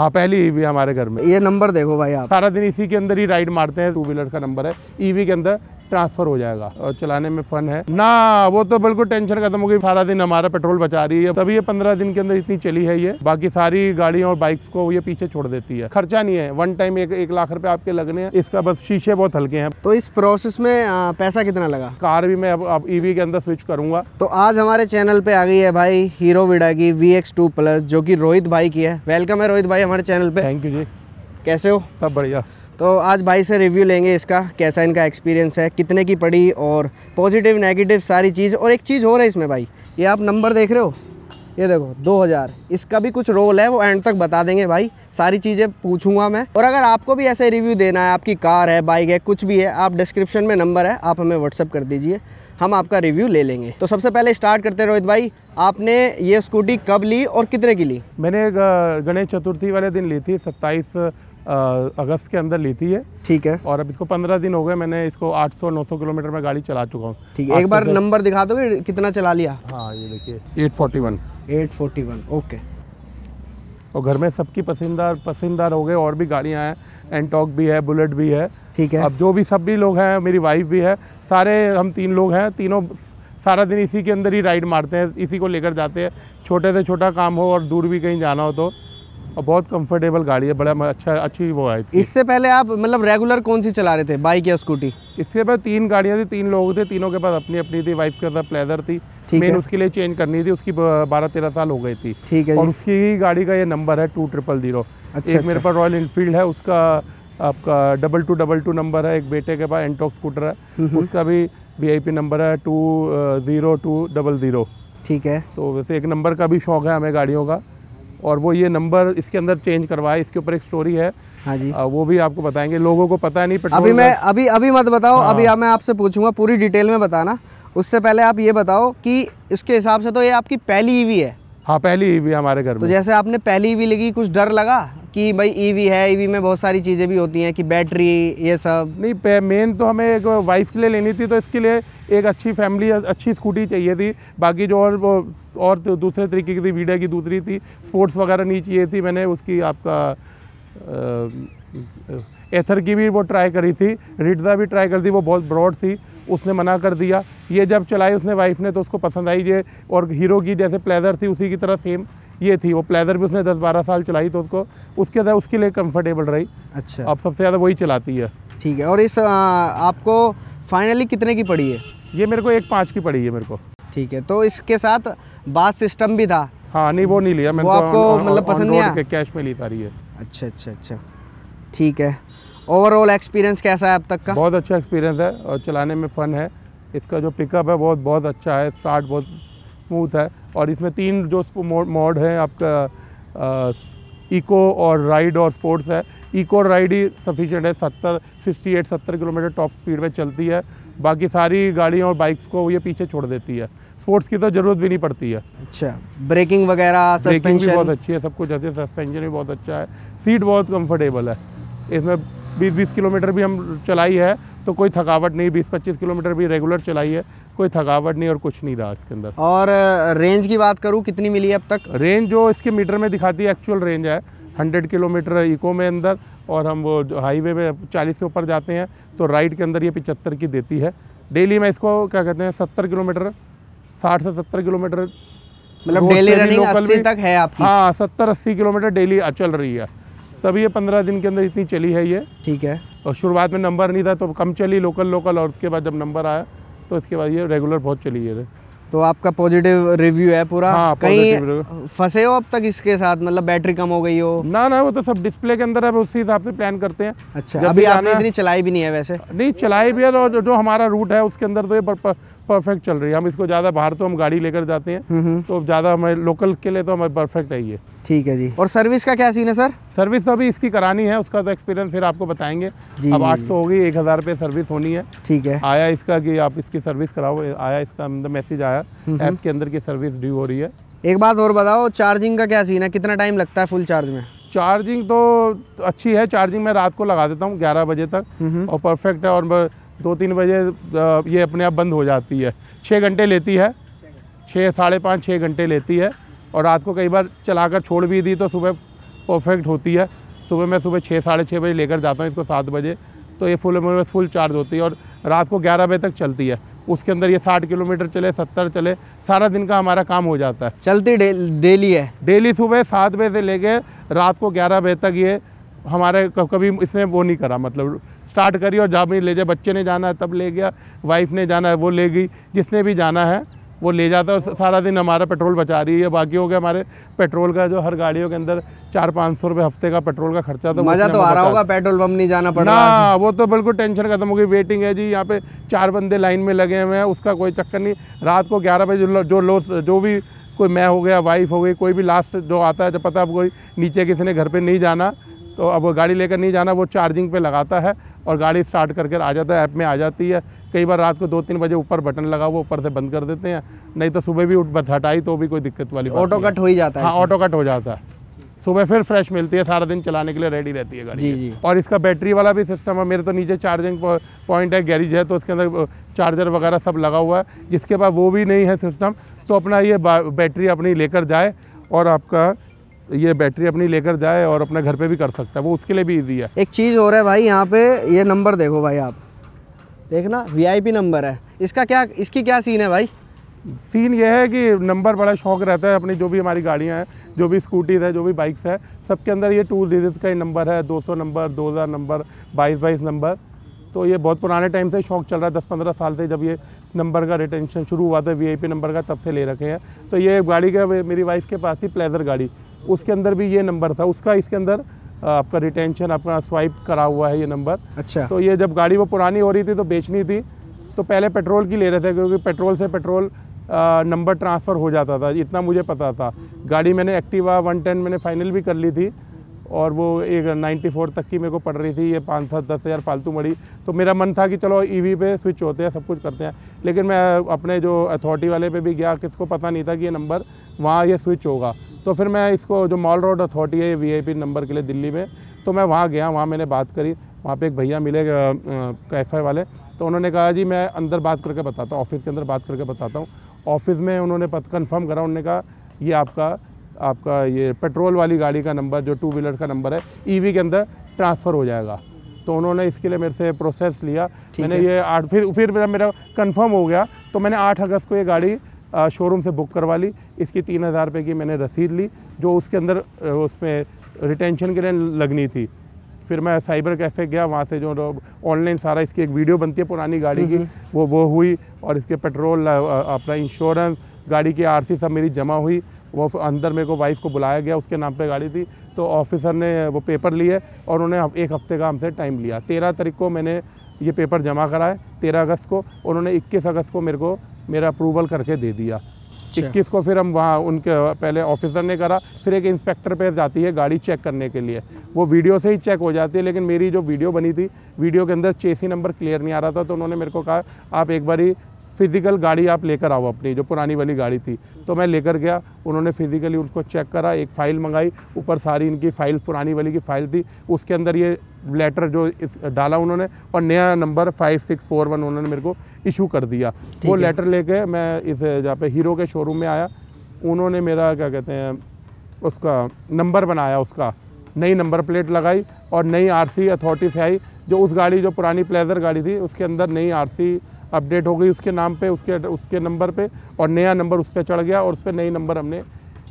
हाँ, पहली ईवी हमारे घर में। ये नंबर देखो भाई, आप सारा दिन इसी के अंदर ही राइड मारते हैं। 2 व्हीलर का नंबर है, ईवी के अंदर ट्रांसफर हो जाएगा और चलाने में फन है ना। वो तो बिल्कुल टेंशन खत्म हो गई, सारा दिन हमारा पेट्रोल बचा रही है। तभी ये 15 दिन के अंदर इतनी चली है ये। बाकी सारी गाड़ियों और बाइक्स को ये पीछे छोड़ देती है। खर्चा नहीं है, वन टाइम 1 लाख रुपए आपके लगने हैं। इसका बस शीशे बहुत हल्के हैं। तो इस प्रोसेस में पैसा कितना लगा? कार भी मैं अब ईवी के अंदर स्विच करूंगा। तो आज हमारे चैनल पे आ गई है भाई हीरो विडा की VX2 प्लस, जो कि रोहित भाई की है। वेलकम है रोहित भाई हमारे चैनल पे। थैंक यू जी। कैसे हो? सब बढ़िया। तो आज भाई से रिव्यू लेंगे इसका, कैसा इनका एक्सपीरियंस है, कितने की पड़ी और पॉजिटिव नेगेटिव सारी चीज़। और एक चीज़ हो रही है इसमें भाई, ये आप नंबर देख रहे हो, ये देखो 2000, इसका भी कुछ रोल है, वो एंड तक बता देंगे भाई। सारी चीज़ें पूछूंगा मैं। और अगर आपको भी ऐसे रिव्यू देना है, आपकी कार है, बाइक है, कुछ भी है, आप डिस्क्रिप्शन में नंबर है, आप हमें व्हाट्सअप कर दीजिए, हम आपका रिव्यू ले लेंगे। तो सबसे पहले स्टार्ट करते हैं रोहित भाई, आपने ये स्कूटी कब ली और कितने की ली? मैंने गणेश चतुर्थी वाले दिन ली थी, 27 अगस्त के अंदर ली थी ये। ठीक है। और अब इसको 15 दिन हो गए, मैंने इसको 800-900 किलोमीटर में गाड़ी चला चुका हूँ। ठीक है, एक बार नंबर दिखा दोगे कितना चला लिया? हाँ, ये देखिए 841। ओके। और घर में सबकी पसंदीदार हो गए। और भी गाड़ियाँ हैं, एंटॉक भी है, बुलेट भी है। ठीक है। अब जो भी सब भी लोग हैं, मेरी वाइफ भी है, सारे हम 3 लोग हैं, तीनों सारा दिन इसी के अंदर ही राइड मारते हैं, इसी को लेकर जाते हैं। छोटे से छोटा काम हो और दूर भी कहीं जाना हो तो। और बहुत कंफर्टेबल गाड़ी है, बड़ा अच्छी वो है। इससे पहले आप मतलब रेगुलर कौन सी चला रहे थे, बाइक या स्कूटी? इससे पहले 3 गाड़ियाँ थी, 3 लोग थे, तीनों के पास अपनी अपनी थी। वाइफ के साथ प्लेजर थी, मेन उसके लिए चेंज करनी थी, उसकी 12-13 साल हो गई थी। ठीक है। और उसकी ही गाड़ी का ये नंबर है 2000। एक मेरे पास रॉयल इनफील्ड है, उसका आपका 2222 नंबर है। एक बेटे के पास एंटॉक स्कूटर है, उसका भी VIP नंबर है 20200। ठीक है। तो वैसे एक नंबर का भी शौक है हमें गाड़ियों का, और वो ये नंबर इसके अंदर चेंज करवाया। इसके ऊपर एक स्टोरी है। हाँ जी। वो भी आपको बताएंगे, लोगों को पता नहीं। अभी मत बताओ। हाँ। अभी मैं आपसे पूछूंगा, पूरी डिटेल में बताना। उससे पहले आप ये बताओ कि इसके हिसाब से तो ये आपकी पहली ईवी है? हाँ, पहली ईवी हमारे घर में। तो जैसे आपने पहली ईवी लगी, कुछ डर लगा कि भाई ईवी है, ईवी में बहुत सारी चीज़ें भी होती हैं कि बैटरी ये सब? नहीं, मेन तो हमें एक वाइफ के लिए लेनी थी, तो इसके लिए एक अच्छी फैमिली अच्छी स्कूटी चाहिए थी। बाकी जो और दूसरे तरीके की थी, वीडा की दूसरी थी, स्पोर्ट्स वगैरह नहीं चाहिए थी। मैंने उसकी आपका एथर की भी वो ट्राई करी थी, रिट्जा भी ट्राई करी थी, वो बहुत ब्रॉड थी, उसने मना कर दिया। ये जब चलाई उसने वाइफ ने, तो उसको पसंद आई ये। और हीरो की जैसे प्लेजर थी, उसी की तरह सेम ये थी। वो प्लेजर भी उसने 10-12 साल चलाई, तो उसके लिए कंफर्टेबल रही। अच्छा। अब सबसे ज़्यादा वही चलाती है। ठीक है। और इस आपको फाइनली कितने की पड़ी है? ये मेरे को 1.5 की पड़ी है मेरे को। ठीक है। तो इसके साथ बास सिस्टम भी था? हाँ, नहीं वो नहीं लिया मैंने, आपको मतलब पसंद नहीं आया? कैश में ली सारी है। अच्छा। ठीक है। ओवरऑल एक्सपीरियंस कैसा है अब तक का? बहुत अच्छा एक्सपीरियंस है और चलाने में फ़न है। इसका जो पिकअप है बहुत अच्छा है, स्टार्ट बहुत स्मूथ है। और इसमें 3 जो मोड हैं आपका, इको और राइड और स्पोर्ट्स है। इको और राइड ही सफिशिएंट है, 68-70 किलोमीटर टॉप स्पीड में चलती है। बाकी सारी गाड़ियों और बाइक्स को ये पीछे छोड़ देती है। स्पोर्ट्स की तो ज़रूरत भी नहीं पड़ती है। अच्छा। ब्रेकिंग वगैरह, ब्रेकिंग भी बहुत अच्छी है, सब कुछ अच्छी है। सस्पेंशन भी बहुत अच्छा है, सीट बहुत कंफर्टेबल है। इसमें 20-20 किलोमीटर भी हम चलाई है तो कोई थकावट नहीं। 20-25 किलोमीटर भी रेगुलर चलाई है, कोई थकावट नहीं और कुछ नहीं रहा इसके अंदर। और रेंज की बात करूँ, कितनी मिली है अब तक? रेंज जो इसके मीटर में दिखाती है, एक्चुअल रेंज है 100 किलोमीटर इको में अंदर। और हम वो हाईवे में 40 से ऊपर जाते हैं तो राइड के अंदर ये 75 की देती है। डेली मैं इसको क्या कहते हैं 70 किलोमीटर, 60 से 70 किलोमीटर मतलब डेली रनिंग 80 तक है आपकी? हाँ, 70-80 किलोमीटर डेली चल रही है। तभी ये 15 दिन के अंदर इतनी चली है ये। ठीक है। और शुरुआत में नंबर नहीं था तो कम चली, लोकल, और उसके बाद जब नंबर आया तो इसके बाद ये रेगुलर बहुत चली है। तो आपका पॉजिटिव रिव्यू है पूरा? हाँ, कहीं फंसे हो अब तक इसके साथ, मतलब बैटरी कम हो गई हो? ना, वो तो सब डिस्प्ले के अंदर है, उसी हिसाब से प्लान करते हैं। अच्छा। अभी आपने इतनी चलाई भी नहीं है वैसे? नहीं, चलाई भी है, और जो हमारा रूट है उसके अंदर तो ये परफेक्ट चल रही है। हम इसको ज़्यादा बाहर तो हम गाड़ी लेकर जाते हैं, तो ज़्यादा हमारे लोकल के लिए तो हमारे परफेक्ट है ये। ठीक है जी। और सर्विस का क्या सीन है सर? सर्विस तो अभी इसकी करानी है, उसका तो एक्सपीरियंस फिर आपको बताएंगे। अब 800 हो गई, 1000 रुपये सर्विस होनी है। ठीक है। आया इसका कि आप इसकी सर्विस कराओ, आया इसका मैसेज आया ऐप के अंदर की सर्विस ड्यू हो रही है। एक बात और बताओ, चार्जिंग का क्या सीन है, कितना टाइम लगता है फुल चार्ज में? चार्जिंग तो अच्छी है, चार्जिंग मैं रात को लगा देता हूँ 11 बजे तक और परफेक्ट है। और 2-3 बजे ये अपने आप बंद हो जाती है। 6 घंटे लेती है, 6 साढ़े 5-6 घंटे लेती है। और रात को कई बार चलाकर छोड़ भी दी तो सुबह परफेक्ट होती है। मैं सुबह 6 साढ़े 6 बजे लेकर जाता हूँ इसको 7 बजे, तो ये फुल चार्ज होती है और रात को 11 बजे तक चलती है। उसके अंदर ये 60 किलोमीटर चले, 70 चले, सारा दिन का हमारा काम हो जाता है। चलती डेली है? डेली सुबह 7 बजे से लेके रात को 11 बजे तक ये हमारे कभी इसने वो नहीं करा, मतलब स्टार्ट करी और जहाँ भी ले जाए, बच्चे ने जाना है तब ले गया, वाइफ ने जाना है वो ले गई, जिसने भी जाना है वो ले जाता है और सारा दिन हमारा पेट्रोल बचा रही है। बाकी हो गया हमारे पेट्रोल का, जो हर गाड़ियों के अंदर 400-500 रुपये हफ्ते का पेट्रोल का खर्चा। तो मज़ा तो आ रहा होगा, पेट्रोल पंप नहीं जाना पड़ रहा ना, वो तो बिल्कुल टेंशन खत्म हो गई। वेटिंग है जी, यहाँ पे 4 बंदे लाइन में लगे हुए हैं, उसका कोई चक्कर नहीं। रात को 11 बजे जो भी कोई, मैं हो गया, वाइफ हो गई, कोई भी लास्ट जो आता है, जब पता है कोई नीचे किसी ने घर पर नहीं जाना, तो अब वो गाड़ी लेकर नहीं जाना, वो चार्जिंग पे लगाता है और गाड़ी स्टार्ट करके आ जाता है, ऐप में आ जाती है। कई बार रात को 2-3 बजे ऊपर बटन लगा वो ऊपर से बंद कर देते हैं, नहीं तो सुबह भी हटाई तो भी कोई दिक्कत वाली बात ऑटो कट हो ही जाता है। हाँ, ऑटो कट हो जाता है। सुबह फिर फ्रेश मिलती है, सारा दिन चलाने के लिए रेडी रहती है गाड़ी। जी। और इसका बैटरी वाला भी सिस्टम है। मेरे तो नीचे चार्जिंग पॉइंट है, गैरेज है, तो उसके अंदर चार्जर वगैरह सब लगा हुआ है। जिसके पास वो भी नहीं है सिस्टम, तो अपना ये बैटरी अपनी लेकर जाए और आपका ये बैटरी अपनी लेकर जाए और अपने घर पे भी कर सकता है, वो उसके लिए भी इजी है। एक चीज़ हो रहा है भाई, यहाँ पे ये नंबर देखो भाई, आप देखना VIP नंबर है। इसकी क्या सीन है भाई? सीन ये है कि नंबर बड़ा शौक रहता है अपनी, जो भी हमारी गाड़ियाँ हैं, जो भी स्कूटीज़ है, जो भी बाइक्स है, सबके अंदर ये 2 डिजिट का ही नंबर है। 200 नंबर, 2000 नंबर, 22 नंबर। तो ये बहुत पुराने टाइम से शौक चल रहा है, 10-15 साल से, जब ये नंबर का रिटेंशन शुरू हुआ था VIP नंबर का, तब से ले रखे हैं। तो ये गाड़ी का मेरी वाइफ के पास थी प्लेजर गाड़ी, उसके अंदर भी ये नंबर था उसका। इसके अंदर आपका रिटेंशन, अपना स्वाइप करा हुआ है ये नंबर। अच्छा। तो ये जब गाड़ी वो पुरानी हो रही थी तो बेचनी थी, तो पहले पेट्रोल की ले रहे थे, क्योंकि पेट्रोल से पेट्रोल नंबर ट्रांसफ़र हो जाता था, इतना मुझे पता था। गाड़ी मैंने एक्टिवा 110 मैंने फाइनल भी कर ली थी, और वो एक 94 तक की मेरे को पड़ रही थी। ये 5-7-10 हज़ार फालतू मड़ी, तो मेरा मन था कि चलो EV पे स्विच होते हैं, सब कुछ करते हैं। लेकिन मैं अपने जो अथॉरिटी वाले पे भी गया, किसको पता नहीं था कि ये नंबर वहाँ ये स्विच होगा। तो फिर मैं इसको, जो मॉल रोड अथॉरिटी है VIP नंबर के लिए दिल्ली में, तो मैं वहाँ गया, वहाँ मैंने बात करी। वहाँ पे एक भैया मिले कैफ़े वाले, तो उन्होंने कहा जी मैं अंदर बात करके बताता हूँ, ऑफिस के अंदर बात करके बताता हूँ। ऑफिस में उन्होंने कन्फर्म करा, उन्होंने कहा ये आपका ये पेट्रोल वाली गाड़ी का नंबर, जो 2 व्हीलर का नंबर है, EV के अंदर ट्रांसफ़र हो जाएगा। तो उन्होंने इसके लिए मेरे से प्रोसेस लिया। मैंने ये 8 फिर मेरा कंफर्म हो गया, तो मैंने 8 अगस्त को ये गाड़ी शोरूम से बुक करवा ली। इसकी 3000 रुपये की मैंने रसीद ली, जो उसके अंदर उसमें रिटेंशन के लिए लगनी थी। फिर मैं साइबर कैफ़े गया, वहाँ से जो ऑनलाइन सारा इसकी एक वीडियो बनती है पुरानी गाड़ी की, वो हुई, और इसके पेट्रोल, अपना इंश्योरेंस, गाड़ी की RC सब मेरी जमा हुई। वो अंदर मेरे को वाइफ को बुलाया गया, उसके नाम पे गाड़ी थी, तो ऑफिसर ने वो पेपर लिए और उन्होंने 1 हफ्ते का हमसे टाइम लिया। 13 तारीख को मैंने ये पेपर जमा कराए, 13 अगस्त को। उन्होंने 21 अगस्त को मेरे को मेरा अप्रूवल करके दे दिया। 21 को फिर हम वहाँ उनके पहले ऑफिसर ने करा, फिर एक इंस्पेक्टर पे जाती है गाड़ी चेक करने के लिए, वो वीडियो से ही चेक हो जाती है। लेकिन मेरी जो वीडियो बनी थी, वीडियो के अंदर चेसी नंबर क्लियर नहीं आ रहा था, तो उन्होंने मेरे को कहा आप एक बारी फिज़िकल गाड़ी आप लेकर आओ, अपनी जो पुरानी वाली गाड़ी थी। तो मैं लेकर गया, उन्होंने फिज़िकली उसको चेक करा, एक फ़ाइल मंगाई, ऊपर सारी इनकी फ़ाइल पुरानी वाली की फ़ाइल थी, उसके अंदर ये लेटर जो डाला उन्होंने, और नया नंबर 5641 उन्होंने मेरे को इशू कर दिया। वो लेटर लेके मैं इस जहाँ पे हीरो के शोरूम में आया, उन्होंने मेरा क्या कहते हैं उसका नंबर बनाया, उसका नई नंबर प्लेट लगाई और नई RC अथॉरिटी से आई। जो उस गाड़ी, जो पुरानी प्लेजर गाड़ी थी, उसके अंदर नई RC अपडेट हो गई उसके नाम पे, उसके नंबर पे, और नया नंबर उस पर चढ़ गया, और उस पर नई नंबर हमने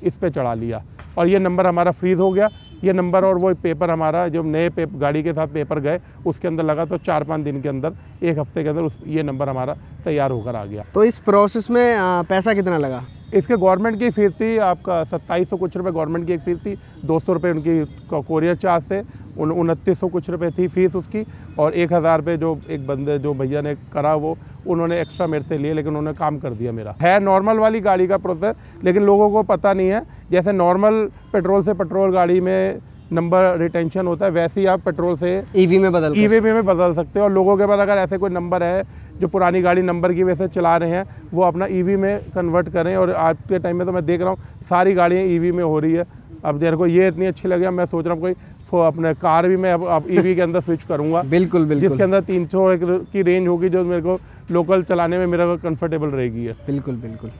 इस पे चढ़ा लिया, और ये नंबर हमारा फ्रीज़ हो गया। ये नंबर और वो पेपर हमारा जो नए गाड़ी के साथ पेपर गए उसके अंदर लगा, तो 4-5 दिन के अंदर, 1 हफ्ते के अंदर ये नंबर हमारा तैयार होकर आ गया। तो इस प्रोसेस में पैसा कितना लगा? इसके गवर्नमेंट की फ़ीस थी आपका 2700 कुछ रुपये गवर्नमेंट की एक फ़ीस थी, 200 रुपये उनकी कोरियर चार्ज से, 2900 कुछ रुपये थी फ़ीस उसकी, और 1000 रुपये जो एक बंदे जो भैया ने करा वो उन्होंने एक्स्ट्रा मेरे से लिए, लेकिन उन्होंने काम कर दिया मेरा। है नॉर्मल वाली गाड़ी का प्रोसेस, लेकिन लोगों को पता नहीं है। जैसे नॉर्मल पेट्रोल से पेट्रोल गाड़ी में नंबर रिटेंशन होता है, वैसे ही आप पेट्रोल से EV में बदल सकते हो। और लोगों के पास अगर ऐसे कोई नंबर है जो पुरानी गाड़ी नंबर की वजह से चला रहे हैं, वो अपना EV में कन्वर्ट करें। और आज के टाइम में तो मैं देख रहा हूँ सारी गाड़ियाँ EV में हो रही है। अब मेरे को ये इतनी अच्छी लगी, मैं सोच रहा हूँ कोई अपने कार भी मैं अब EV के अंदर स्विच करूँगा। बिल्कुल बिल्कुल, जिसके अंदर 300 की रेंज होगी, जो मेरे को लोकल चलाने में मेरा कंफर्टेबल रहेगी। बिल्कुल बिल्कुल,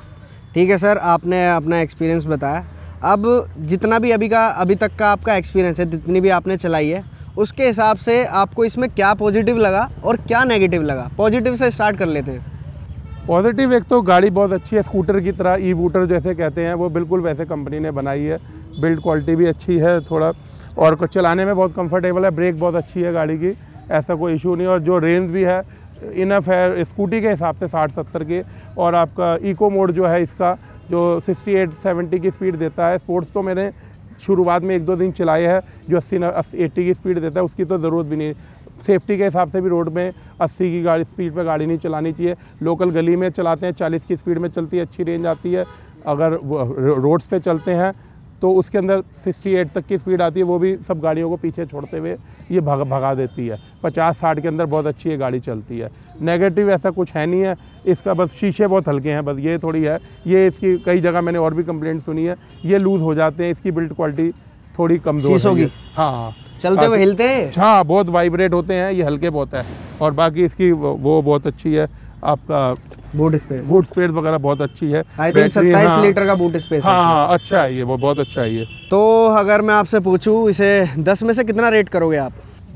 ठीक है सर, आपने अपना एक्सपीरियंस बताया। अब जितना भी अभी तक का आपका एक्सपीरियंस है, जितनी भी आपने चलाई है, उसके हिसाब से आपको इसमें क्या पॉजिटिव लगा और क्या नेगेटिव लगा? पॉजिटिव से स्टार्ट कर लेते हैं। पॉजिटिव, एक तो गाड़ी बहुत अच्छी है, स्कूटर की तरह, ई वूटर जैसे कहते हैं, वो बिल्कुल वैसे कंपनी ने बनाई है। बिल्ड क्वालिटी भी अच्छी है थोड़ा, और कुछ चलाने में बहुत कंफर्टेबल है। ब्रेक बहुत अच्छी है गाड़ी की, ऐसा कोई इशू नहीं। और जो रेंज भी है इनफ है स्कूटी के हिसाब से 60-70 के। और आपका इको मोड जो है इसका, जो 68-70 की स्पीड देता है। स्पोर्ट्स तो मैंने शुरुआत में 1-2 दिन चलाए हैं, जो 80 की स्पीड देता है, उसकी तो ज़रूरत भी नहीं। सेफ्टी के हिसाब से भी रोड में 80 की गाड़ी स्पीड पे गाड़ी नहीं चलानी चाहिए। लोकल गली में चलाते हैं 40 की स्पीड में चलती है, अच्छी रेंज आती है। अगर रोड्स पे चलते हैं तो उसके अंदर 68 तक की स्पीड आती है, वो भी सब गाड़ियों को पीछे छोड़ते हुए ये भगा देती है। 50-60 के अंदर बहुत अच्छी ये गाड़ी चलती है। नेगेटिव ऐसा कुछ है नहीं है इसका, बस शीशे बहुत हल्के हैं, बस ये थोड़ी है। ये इसकी कई जगह मैंने और भी कंप्लेंट सुनी है, ये लूज़ हो जाते हैं। इसकी बिल्ड क्वालिटी थोड़ी कमज़ोर है। हाँ, चलते हुए हिलते हैं। हाँ, बहुत वाइब्रेट होते हैं, ये हल्के बहुत है। और बाकी इसकी वो बहुत अच्छी है, आपका बूट स्पेस वगैरह बहुत अच्छी है। आई थिंक 27 लीटर का बूट स्पेस है। हाँ, अच्छा है ये, वो बहुत अच्छा है ये। तो अगर मैं आपसे पूछूं, इसे 10 में से कितना रेट करोगे आप?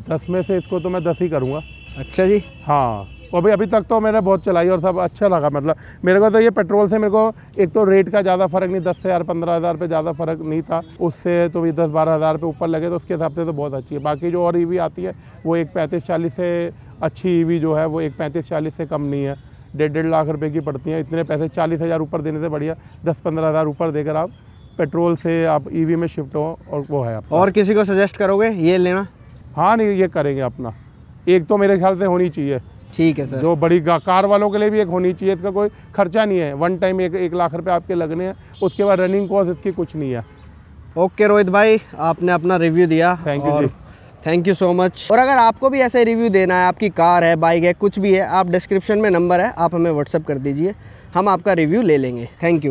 10 में से इसको तो मैं 10 ही करूँगा। अच्छा जी। हाँ, और भाई अभी तक तो मैंने बहुत चलाई और सब अच्छा लगा। मतलब मेरे को तो ये पेट्रोल से, मेरे को एक तो रेट का ज़्यादा फ़र्क नहीं, 10,000-15,000 पे ज़्यादा फ़र्क नहीं था। उससे तो भी 10-12 हज़ार पे ऊपर लगे, तो उसके हिसाब से तो बहुत अच्छी है। बाकी जो और ईवी आती है वो एक 35-40 से, अच्छी ईवी जो है वो एक 35-40 से कम नहीं है। 1.5 लाख रुपए की पड़ती हैं। इतने पैसे 40,000 ऊपर देने से बढ़िया 10-15 हज़ार ऊपर देकर आप पेट्रोल से आप ईवी में शिफ्ट हो, और वो है आपका। और किसी को सजेस्ट करोगे ये लेना? हाँ, नहीं, ये करेंगे अपना। एक तो मेरे ख्याल से होनी चाहिए। ठीक है सर। जो बड़ी कार वालों के लिए भी एक होनी चाहिए। इसका कोई खर्चा नहीं है, वन टाइम 1 लाख रुपए आपके लगने हैं, उसके बाद रनिंग कॉस्ट इसकी कुछ नहीं है। ओके रोहित भाई, आपने अपना रिव्यू दिया, thank you ji, thank you so much. और अगर आपको भी ऐसे रिव्यू देना है, आपकी कार है, बाइक है, कुछ भी है, आप डिस्क्रिप्शन में नंबर है, आप हमें व्हाट्सअप कर दीजिए, हम आपका रिव्यू ले लेंगे। Thank you.